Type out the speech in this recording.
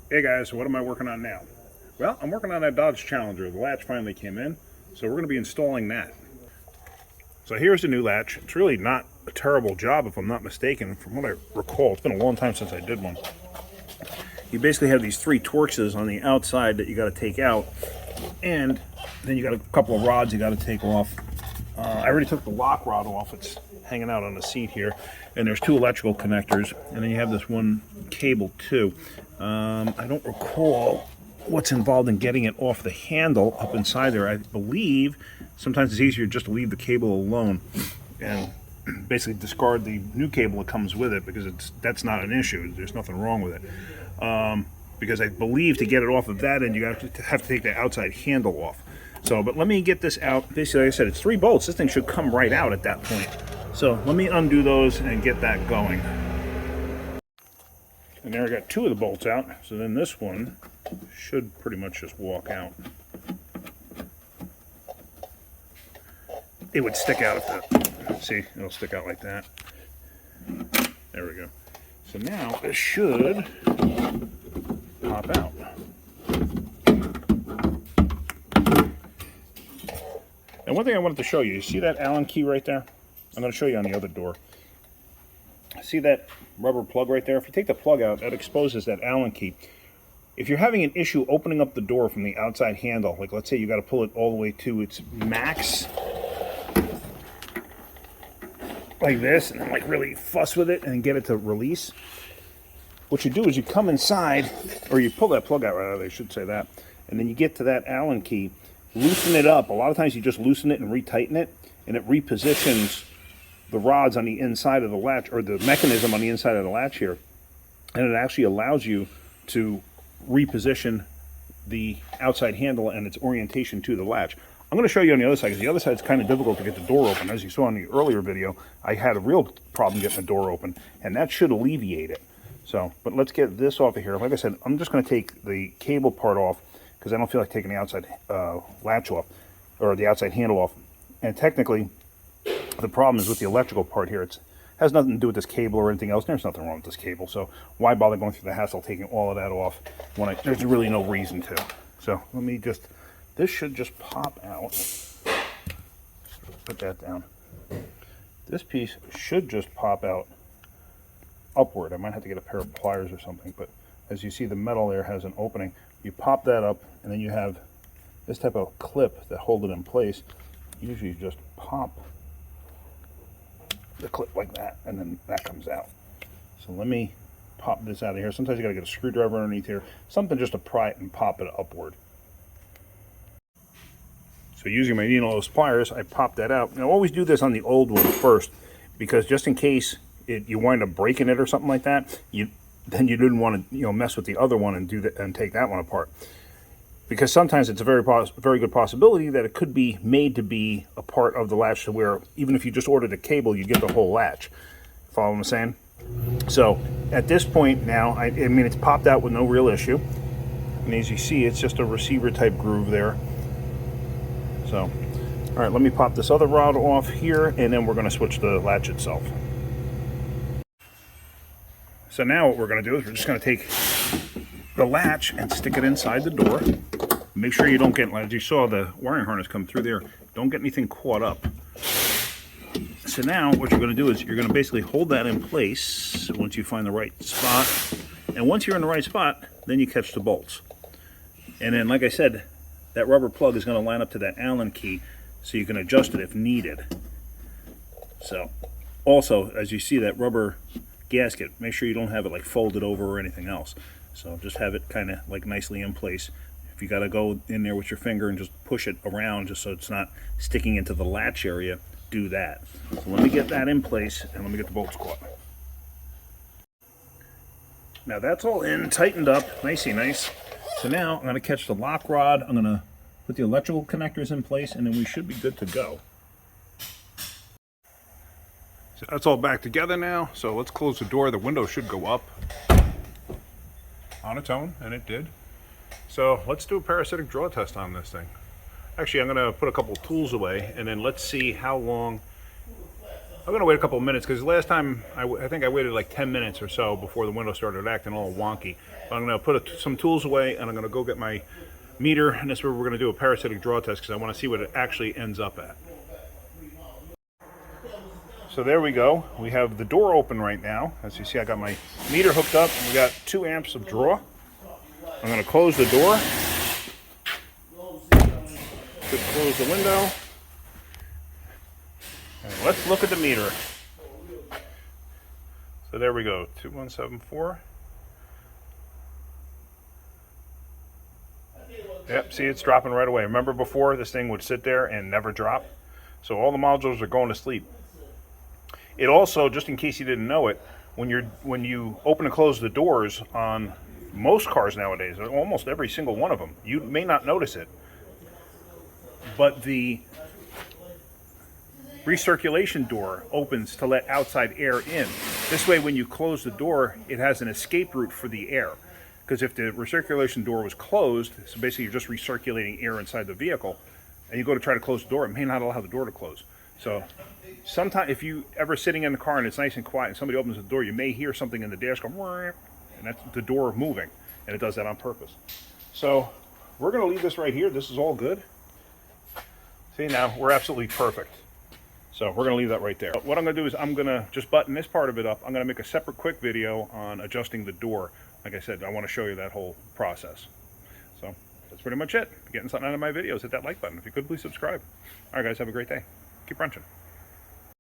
Hey guys, what am I working on now? Well, I'm working on that Dodge Challenger. The latch finally came in, so we're going to be installing that. So here's the new latch. It's really not a terrible job if I'm not mistaken. From what I recall, it's been a long time since I did one. You basically have these three Torxes on the outside that you got to take out, and then you got a couple of rods you got to take off. I already took the lock rod off. It's hanging out on the seat here, and there's two electrical connectors, and then you have this one cable too. I don't recall what's involved in getting it off the handle up inside there. I believe sometimes it's easier just to leave the cable alone and basically discard the new cable that comes with it, because that's not an issue. There's nothing wrong with it. Because I believe to get it off of that end, you have to take the outside handle off. So, but let me get this out. Basically, like I said, it's 3 bolts. This thing should come right out at that point. So let me undo those and get that going. And there I got 2 of the bolts out. So then this one should pretty much just walk out. It would stick out if that, see, it'll stick out like that. There we go. So now it should pop out. And one thing I wanted to show you, you see that Allen key right there? I'm going to show you on the other door. See that rubber plug right there? If you take the plug out, that exposes that Allen key. If you're having an issue opening up the door from the outside handle, like let's say you got to pull it all the way to its max, like this, and then like really fuss with it and get it to release, what you do is you come inside, or you pull that plug out, rather, I should say that, and then you get to that Allen key, loosen it up. A lot of times you just loosen it and retighten it, and it repositions the rods on the inside of the latch, or the mechanism on the inside of the latch here, and it actually allows you to reposition the outside handle and its orientation to the latch. I'm going to show you on the other side, because the other side is kind of difficult to get the door open. As you saw in the earlier video, I had a real problem getting the door open, and that should alleviate it. So, but let's get this off of here. Like I said, I'm just going to take the cable part off, because I don't feel like taking the outside latch off, or the outside handle off. And technically, the problem is with the electrical part here. It has nothing to do with this cable or anything else. There's nothing wrong with this cable, so why bother going through the hassle taking all of that off when there's really no reason to. So let me just, this should just pop out. Put that down. This piece should just pop out upward. I might have to get a pair of pliers or something, but as you see, the metal there has an opening. You pop that up, and then you have this type of clip that hold it in place. Usually you just pop the clip like that, and then that comes out. So let me pop this out of here. Sometimes you got to get a screwdriver underneath here, something just to pry it and pop it upward. So using my needle-nose pliers, I pop that out. Now always do this on the old one first, because just in case you wind up breaking it or something like that, then you didn't want to mess with the other one and do that and take that one apart. Because sometimes it's a very good possibility that it could be made to be a part of the latch, to where even if you just ordered a cable, you get the whole latch. Follow what I'm saying? So at this point now, I mean, it's popped out with no real issue. And as you see, it's just a receiver type groove there. So, all right, let me pop this other rod off here, and then we're going to switch the latch itself. So now what we're going to do is we're just going to take the latch and stick it inside the door. Make sure you don't get, as you saw the wiring harness come through there, don't get anything caught up. So now what you're going to do is you're going to basically hold that in place once you find the right spot. And once you're in the right spot, then you catch the bolts. And then, like I said, that rubber plug is going to line up to that Allen key, so you can adjust it if needed. So also, as you see that rubber gasket, make sure you don't have it like folded over or anything else. So just have it kind of like nicely in place. If you got to go in there with your finger and just push it around just so it's not sticking into the latch area, do that. So let me get that in place, and let me get the bolts caught. Now that's all in, tightened up, nicey nice. So now I'm going to catch the lock rod, I'm going to put the electrical connectors in place, and then we should be good to go. So that's all back together now, so let's close the door. The window should go up on its own, and it did. So let's do a parasitic draw test on this thing. Actually, I'm going to put a couple tools away, and then let's see how long I'm going to wait a couple of minutes because last time I think I waited like 10 minutes or so before the window started acting all wonky. But I'm going to put some tools away and I'm going to go get my meter, and this is where we're going to do a parasitic draw test because I want to see what it actually ends up at. So there we go. We have the door open right now. As you see, I got my meter hooked up. We got 2 amps of draw. I'm going to close the door. Just close the window. And let's look at the meter. So there we go, 2174. Yep, see, it's dropping right away. Remember before, this thing would sit there and never drop? So all the modules are going to sleep. It also, just in case you didn't know it, when you open and close the doors on most cars nowadays, almost every single one of them, you may not notice it, but the recirculation door opens to let outside air in. This way, when you close the door, it has an escape route for the air. Because if the recirculation door was closed, so basically you're just recirculating air inside the vehicle, and you go to try to close the door, it may not allow the door to close. So sometimes if you ever sitting in the car and it's nice and quiet and somebody opens the door, you may hear something in the dash go, and that's the door moving, and it does that on purpose. So we're going to leave this right here. This is all good. See, now we're absolutely perfect. So we're going to leave that right there. What I'm going to do is I'm going to just button this part of it up. I'm going to make a separate quick video on adjusting the door. Like I said, I want to show you that whole process. So that's pretty much it. If you're getting something out of my videos, hit that like button. If you could, please subscribe. All right, guys, have a great day. Keep wrenching.